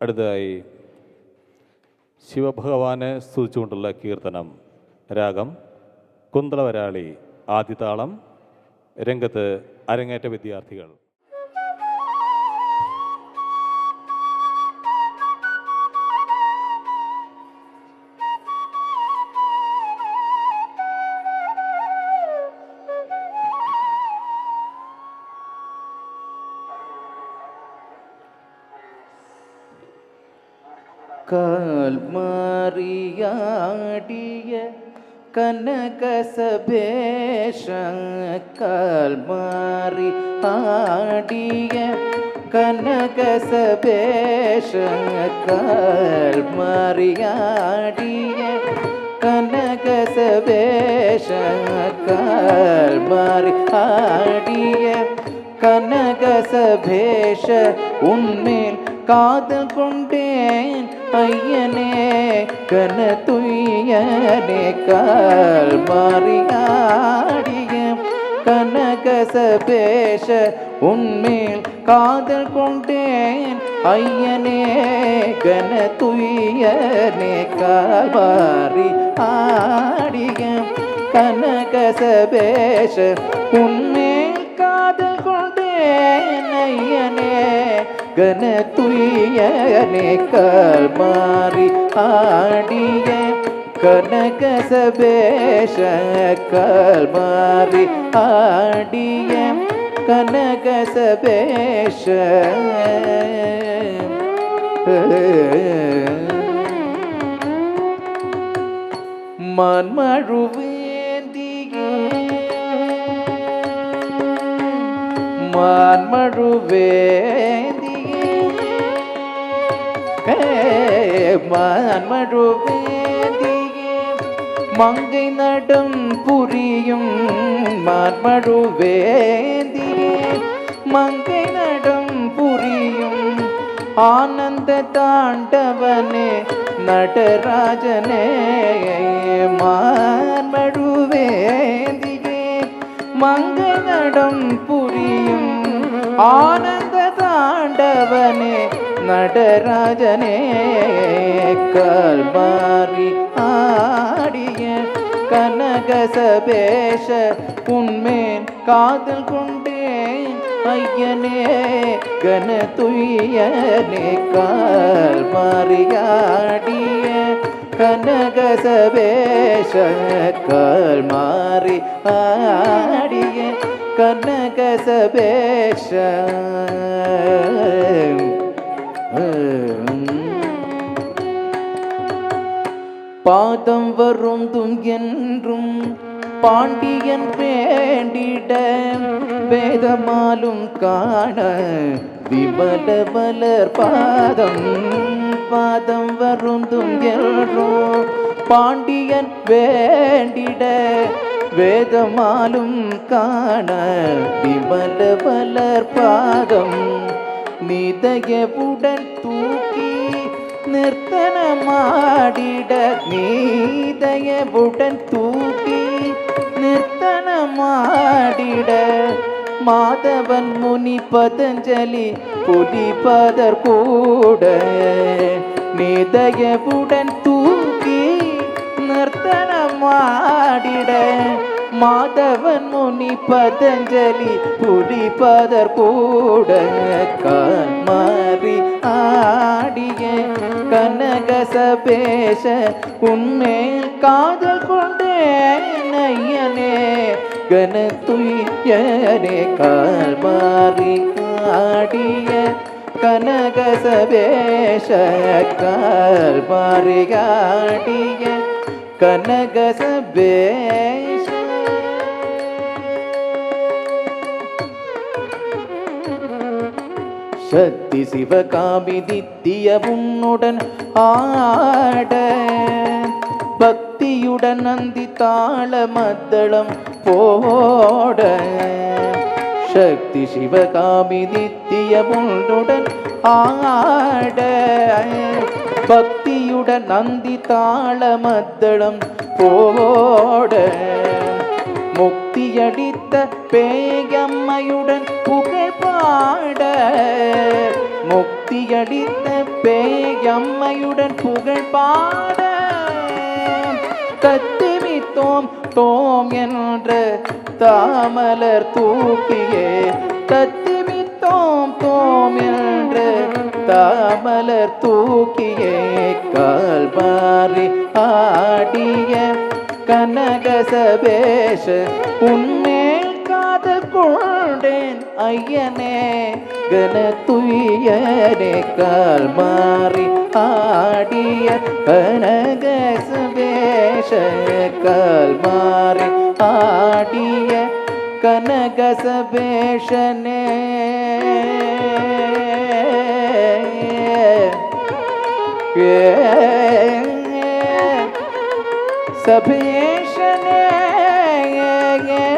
അടുത്തതായി ശിവഭഗവാനെ സ്തുതിച്ചുകൊണ്ടുള്ള കീർത്തനം. രാഗം കുന്തളവരാളി. ആദ്യതാളം. രംഗത്ത് അരങ്ങേറ്റ വിദ്യാർത്ഥികൾ. കാൽമാറിയാടിയ കനകസഭേഷ കാൽമാറി ആടിയ കനകസഭേഷ കാൽമാറിയാടിയ കനകസഭേഷ കാൽമാറി ആടിയ കനകസഭേഷ ഉന്മേൽ காதல் கொண்டேன் ஐயனே கனதுயனே கால்மாறியாடிய கனகசபேஷ உன்மேல் காதல் கொண்டேன் ஐயனே கனதுயனே கால்மாறி ஆடிய கனகசபேஷ உன்மேல் காதல் கொண்டேன் ஐயனே கனதுயனே கால்மாறி ஆடிய கனகசபேஷ கால்மாறி ஆடிய கனகசபேஷ மான்மழுவேந்தியே மான்மழுவேந்தியே மான்மழுவேந்தியே மங்கை நடம் புரியும் மான்மழுவேந்தியே மங்கை நடம் புரியும் ஆனந்த தாண்டவனே நடராஜனே மான்மழுவேந்தியே மங்கை நடம் புரியும் ஆனந்த தாண்டவனே நடராஜனே கால்மாறி ஆடிய கனகசபேஷ உன்மேல் காதல் கொண்டேன் ஐயனே கனதுயனே கால்மாறி ஆடிய கனகசபேஷ கால்மாறி ஆடிய கனகசபேஷ பாதம் வருந்தும் என்றும் பாண்டியன் வேண்டிட வேதமாலும் காண விமல மலர் பாதம் பாதம் வருந்தும் என்றும் பாண்டியன் வேண்டிட வேதமாலும் காண விமல மலர் பாதம் நிதயவுடன் தூக்கி நிர்த்தனமாடிட நீதயவுடன் தூக்கி நிர்த்தனமாடிட மாதவன் முனி பதஞ்சலி புலிபதர் கூட நீதயவுடன் தூக்கி நிர்த்தனமாடிட மாதவன் முனி பதஞ்சலி புலிபதர் கூட கால்மாறி ஆடிய கனகசபேஷ உன்மேல் காதல் கொண்டேன் ஐயனே கனதுயனே கால்மாறி ஆடிய கனகசபேஷ கால்மாறி ஆடிய கனகசபேஷ சக்தி சிவகாமி நித்திய உன்னுடன் ஆட பக்தியுடன் நந்தி தாள மத்தளம் போட சக்தி சிவகாமி நித்திய உன்னுடன் ஆட பக்தியுடன் நந்தி தாள மத்தளம் போட முக்தியளித்த பேயம்மையுடன் புகழ் பாட முக்தியளித்த பேயம்மையுடன் புகழ் பாட தத்துவித்தோம் தோம் என்ற தாமலர் தூக்கியே தத்துவித்தோம் தோம் என்ற தாமலர் தூக்கியே கால் மாறி ஆடிய கனகசபேஷ உன்மேல் காதல் கொண்டேன் ஐயனே கனத்துயனே கால் மாறி ஆடிய கனகசபேஷ கால் மாறி ஆடிய கனகசபேஷனே சபேஷனே ஏ